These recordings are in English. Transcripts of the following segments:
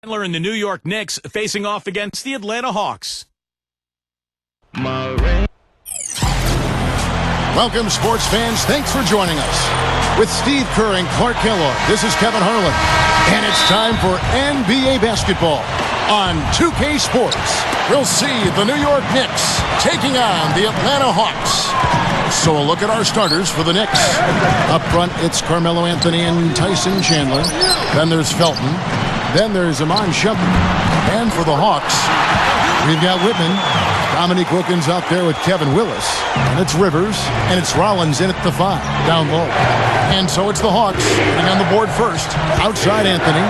Chandler and the New York Knicks facing off against the Atlanta Hawks. Welcome, sports fans. Thanks for joining us. With Steve Kerr and Clark Kellogg, this is Kevin Harlan. And it's time for NBA basketball on 2K Sports. We'll see the New York Knicks taking on the Atlanta Hawks. So a look at our starters for the Knicks. Up front, it's Carmelo Anthony and Tyson Chandler. Then there's Felton. Then there's Iman Shumpert. And for the Hawks, we've got Whitman. Dominique Wilkins out there with Kevin Willis. And it's Rivers. And it's Rollins in at the 5, down low. And so it's the Hawks getting on the board first. Outside Anthony.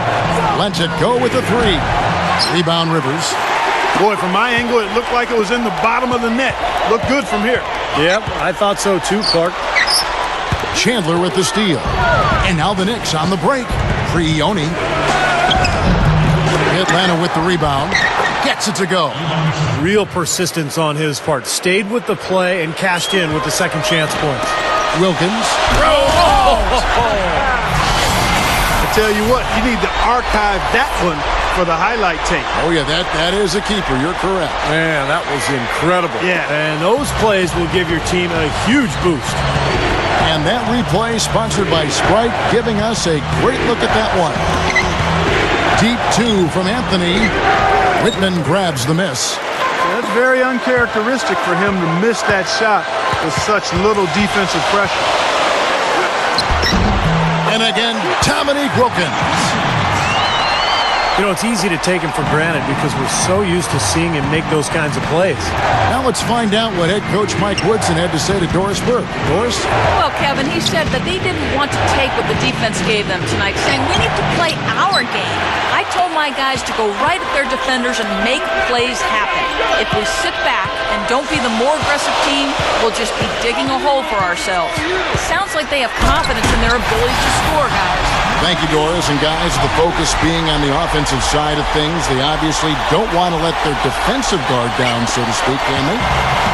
Lets it go with the 3. Rebound Rivers. Boy, from my angle, it looked like it was in the bottom of the net. Looked good from here. Yep, I thought so too, Clark. Chandler with the steal. And now the Knicks on the break. Prioni. Atlanta with the rebound. Gets it to go. Real persistence on his part. Stayed with the play and cashed in with the second chance points. Wilkins. I tell you what, you need to archive that one for the highlight tape. Oh, yeah, that is a keeper. You're correct. Man, that was incredible. Yeah. And those plays will give your team a huge boost. And that replay sponsored by Sprite, giving us a great look at that one. Deep 2 from Anthony. Whitman grabs the miss. That's very uncharacteristic for him to miss that shot with such little defensive pressure. And again, Dominique Wilkins. You know, it's easy to take him for granted because we're so used to seeing him make those kinds of plays. Now let's find out what head coach Mike Woodson had to say to Doris Burke. Doris? Well, Kevin, he said that they didn't want to take what the defense gave them tonight, saying we need to play our game. I told my guys to go right at their defenders and make plays happen. If we sit back and don't be the more aggressive team, we'll just be digging a hole for ourselves. It sounds like they have confidence in their ability to score, guys. Thank you, Doris. And guys, the focus being on the offensive side of things, they obviously don't want to let their defensive guard down, so to speak, can they?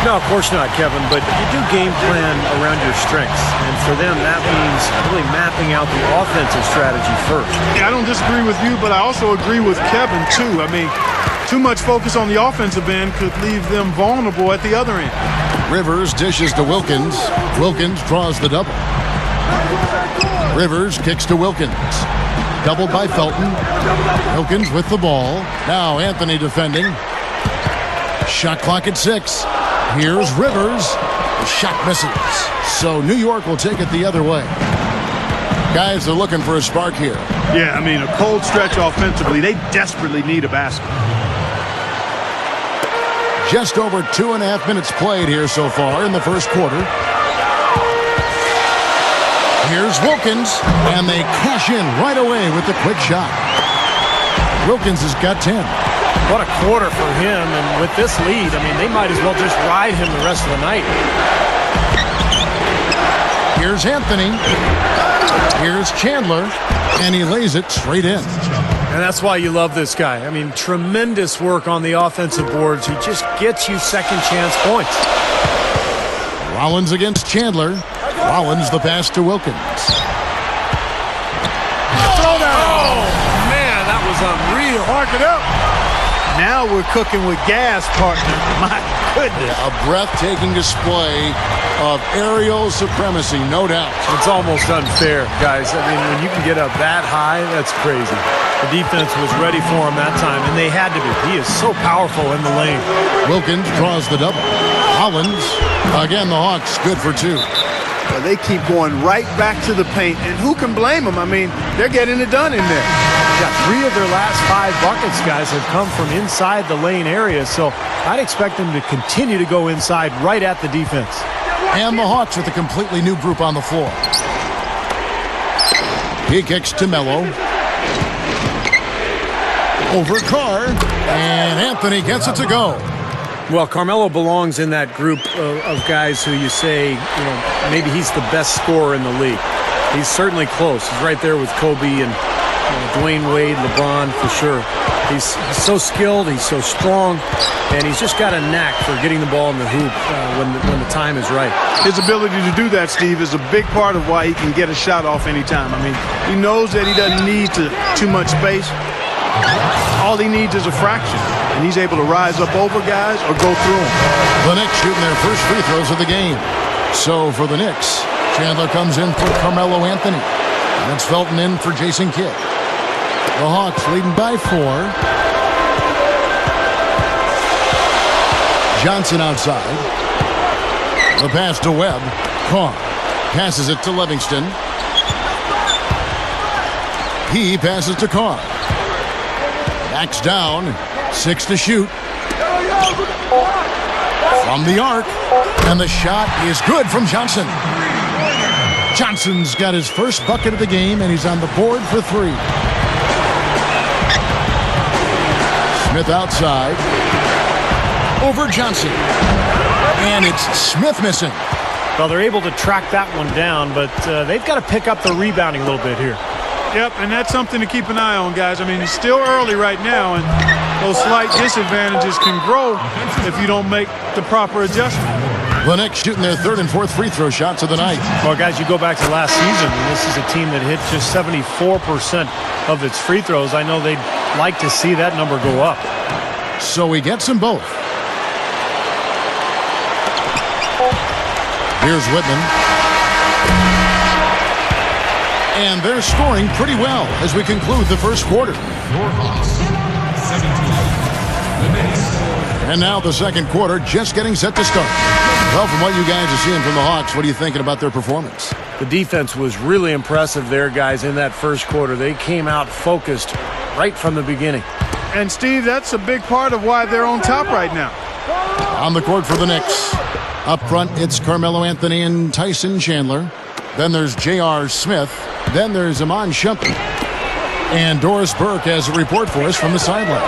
No, of course not, Kevin, but you do game plan around your strengths. And for them, that means really mapping out the offensive strategy first. Yeah, I don't disagree with you, but I also agree with Kevin, too. I mean, too much focus on the offensive end could leave them vulnerable at the other end. Rivers dishes to Wilkins. Wilkins draws the double. Rivers kicks to Wilkins. Doubled by Felton. Wilkins with the ball. Now Anthony defending. Shot clock at 6. Here's Rivers. The shot misses. So New York will take it the other way. Guys, they're looking for a spark here. Yeah, I mean, a cold stretch offensively. They desperately need a basket. Just over 2.5 minutes played here so far in the first quarter. Here's Wilkins, and they cash in right away with the quick shot. Wilkins has got 10. What a quarter for him, and with this lead, I mean, they might as well just ride him the rest of the night. Here's Anthony. Here's Chandler, and he lays it straight in. And that's why you love this guy. I mean, tremendous work on the offensive boards. He just gets you second chance points. Rollins against Chandler. Rollins the pass to Wilkins. Oh, man, that was unreal. Mark it up. Now we're cooking with gas, partner. My goodness. A breathtaking display of aerial supremacy, no doubt. It's almost unfair, guys. I mean, when you can get up that high, that's crazy. The defense was ready for him that time, and they had to be. He is so powerful in the lane. Wilkins draws the double. Rollins, again, the Hawks, good for 2. Well, they keep going right back to the paint, and who can blame them? I mean, they're getting it done in there. Yeah, 3 of their last 5 buckets, guys, have come from inside the lane area, so I'd expect them to continue to go inside right at the defense. And the Hawks with a completely new group on the floor. He kicks to Melo. Over Carr, and Anthony gets it to go. Well, Carmelo belongs in that group of guys who you say, you know, maybe he's the best scorer in the league. He's certainly close. He's right there with Kobe and Dwayne Wade, LeBron, for sure. He's so skilled, he's so strong, and he's just got a knack for getting the ball in the hoop when the time is right. His ability to do that, Steve, is a big part of why he can get a shot off anytime. I mean, he knows that he doesn't need too much space. All he needs is a fraction, and he's able to rise up over guys or go through them. The Knicks shooting their first free throws of the game. So for the Knicks, Chandler comes in for Carmelo Anthony. And it's Felton in for Jason Kidd. The Hawks leading by 4. Johnson outside. The pass to Webb. Carr passes it to Livingston. He passes to Carr. Backs down. 6 to shoot. From the arc. And the shot is good from Johnson. Johnson's got his first bucket of the game, and he's on the board for 3. Smith outside. Over Johnson. And it's Smith missing. Well, they're able to track that one down, but they've got to pick up the rebounding a little bit here. Yep, and that's something to keep an eye on, guys. I mean, it's still early right now, and those slight disadvantages can grow if you don't make the proper adjustment. The Knicks shooting their 3rd and 4th free throw shots of the night. Well, guys, you go back to last season, and this is a team that hit just 74% of its free throws. I know they'd like to see that number go up. So he gets them both. Here's Whitman. And they're scoring pretty well as we conclude the first quarter. And now the second quarter just getting set to start. Well, from what you guys are seeing from the Hawks, what are you thinking about their performance? The defense was really impressive there, guys, in that first quarter. They came out focused right from the beginning. And, Steve, that's a big part of why they're on top right now. On the court for the Knicks. Up front, it's Carmelo Anthony and Tyson Chandler. Then there's J.R. Smith. Then there's Iman Shumpert. And Doris Burke has a report for us from the sideline.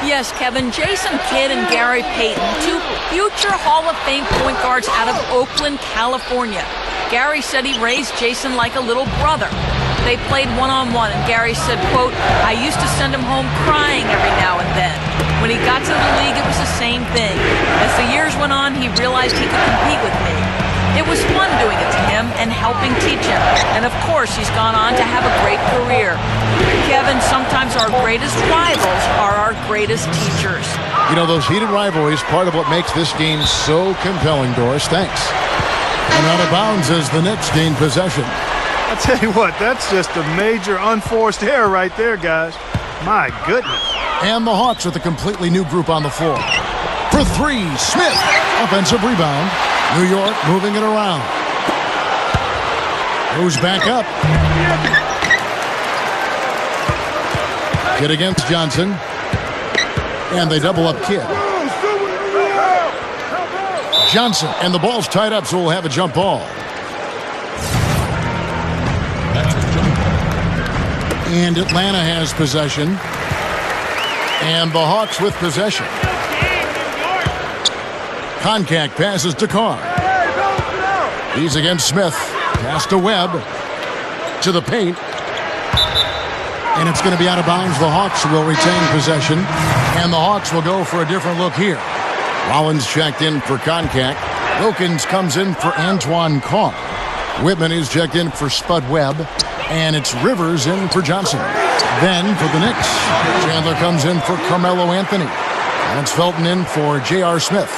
Yes, Kevin, Jason Kidd and Gary Payton, 2 future Hall of Fame point guards out of Oakland, California. Gary said he raised Jason like a little brother. They played one-on-one, and Gary said, quote, "I used to send him home crying every now and then. When he got to the league, it was the same thing. As the years went on, he realized he could compete with me. It was fun doing it to him and helping teach him. And of course, he's gone on to have a great career. Kevin, sometimes our greatest rivals are our greatest teachers." You know, those heated rivalries, part of what makes this game so compelling, Doris. Thanks. And out of bounds as the Knicks gain possession. I tell you what, that's just a major unforced error right there, guys. My goodness. And the Hawks with a completely new group on the floor. For 3, Smith. Offensive rebound. New York moving it around. Moves back up. Kidd against Johnson. And they double up Kidd. Johnson. And the ball's tied up, so we'll have a jump ball. And Atlanta has possession. And the Hawks with possession. Koncak passes to Carr. He's against Smith. Pass to Webb. To the paint. And it's going to be out of bounds. The Hawks will retain possession. And the Hawks will go for a different look here. Rollins checked in for Koncak. Wilkins comes in for Antoine Carr. Whitman is checked in for Spud Webb. And it's Rivers in for Johnson. Then for the Knicks, Chandler comes in for Carmelo Anthony. And it's Felton in for J.R. Smith.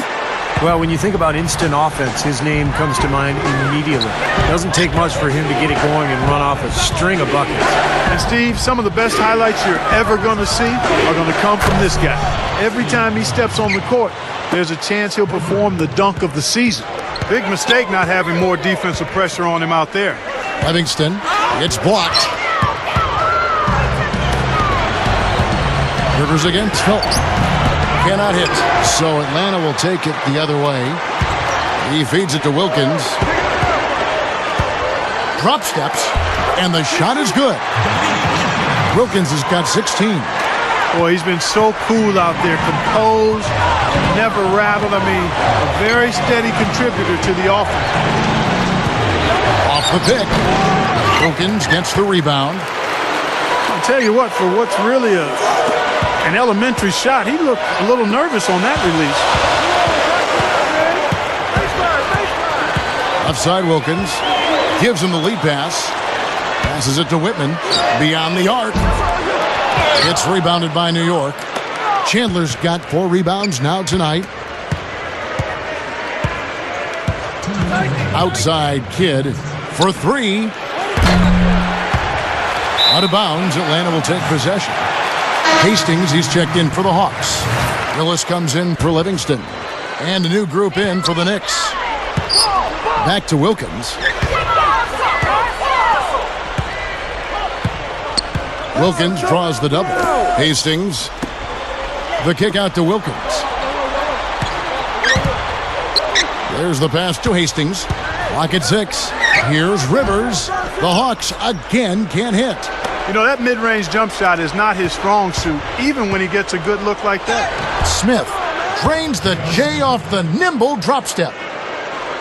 Well, when you think about instant offense, his name comes to mind immediately. It doesn't take much for him to get it going and run off a string of buckets. And, Steve, some of the best highlights you're ever going to see are going to come from this guy. Every time he steps on the court, there's a chance he'll perform the dunk of the season. Big mistake not having more defensive pressure on him out there. Livingston, it's blocked. Rivers against Felton. Cannot hit. So Atlanta will take it the other way. He feeds it to Wilkins. Drop steps. And the shot is good. Wilkins has got 16. Boy, he's been so cool out there. Composed. Never rattled. I mean, a very steady contributor to the offense. Off the pick. Wilkins gets the rebound. I'll tell you what, for what's really an elementary shot, he looked a little nervous on that release. Offside Wilkins. Gives him the lead pass. Passes it to Whitman. Beyond the arc. It's rebounded by New York. Chandler's got 4 rebounds now tonight. Outside Kidd for 3. Out of bounds, Atlanta will take possession. Hastings, he's checked in for the Hawks. Willis comes in for Livingston. And a new group in for the Knicks. Back to Wilkins. Wilkins draws the double. Hastings. The kick out to Wilkins. There's the pass to Hastings. Clock at 6. Here's Rivers. The Hawks again can't hit. You know, that mid-range jump shot is not his strong suit, even when he gets a good look like that. Smith drains the J off the nimble drop step.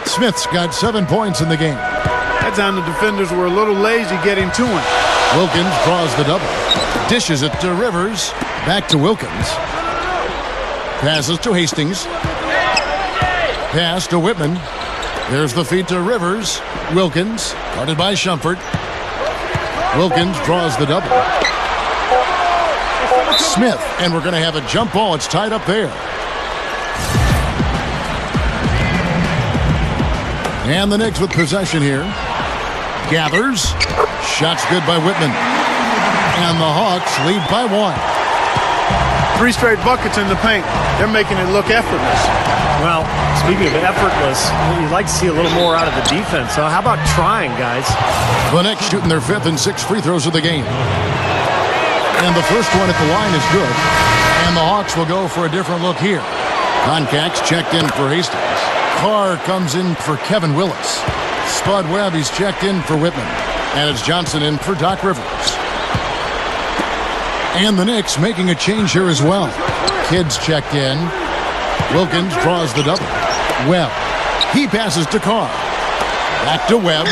Smith's got 7 points in the game. That time the defenders were a little lazy getting to him. Wilkins draws the double. Dishes it to Rivers. Back to Wilkins. Passes to Hastings. Pass to Whitman. There's the feed to Rivers. Wilkins, guarded by Shumpert. Wilkins draws the double. Smith, and we're going to have a jump ball. It's tied up there. And the Knicks with possession here. Gathers. Shot's good by Whitman. And the Hawks lead by 1. 3 straight buckets in the paint. They're making it look effortless. Well, speaking of effortless, you'd like to see a little more out of the defense. So how about trying, guys? The Knicks shooting their 5th and 6th free throws of the game. And the first one at the line is good. And the Hawks will go for a different look here. Concax checked in for Hastings. Carr comes in for Kevin Willis. Spud Webb, he's checked in for Whitman. And it's Johnson in for Doc Rivers. And the Knicks making a change here as well. Kidd's checked in. Wilkins draws the double. Webb. He passes to Carr. Back to Webb.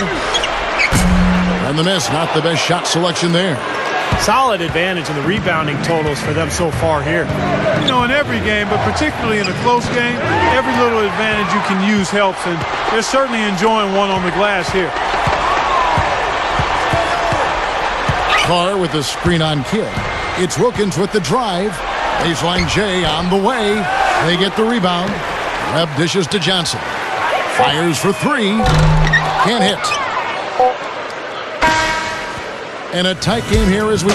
And the miss, not the best shot selection there. Solid advantage in the rebounding totals for them so far here. You know, in every game, but particularly in a close game, every little advantage you can use helps, and they're certainly enjoying one on the glass here. Carr with the screen on Kidd. It's Wilkins with the drive. Baseline J on the way. They get the rebound. Webb dishes to Johnson. Fires for 3. Can't hit. And a tight game here as we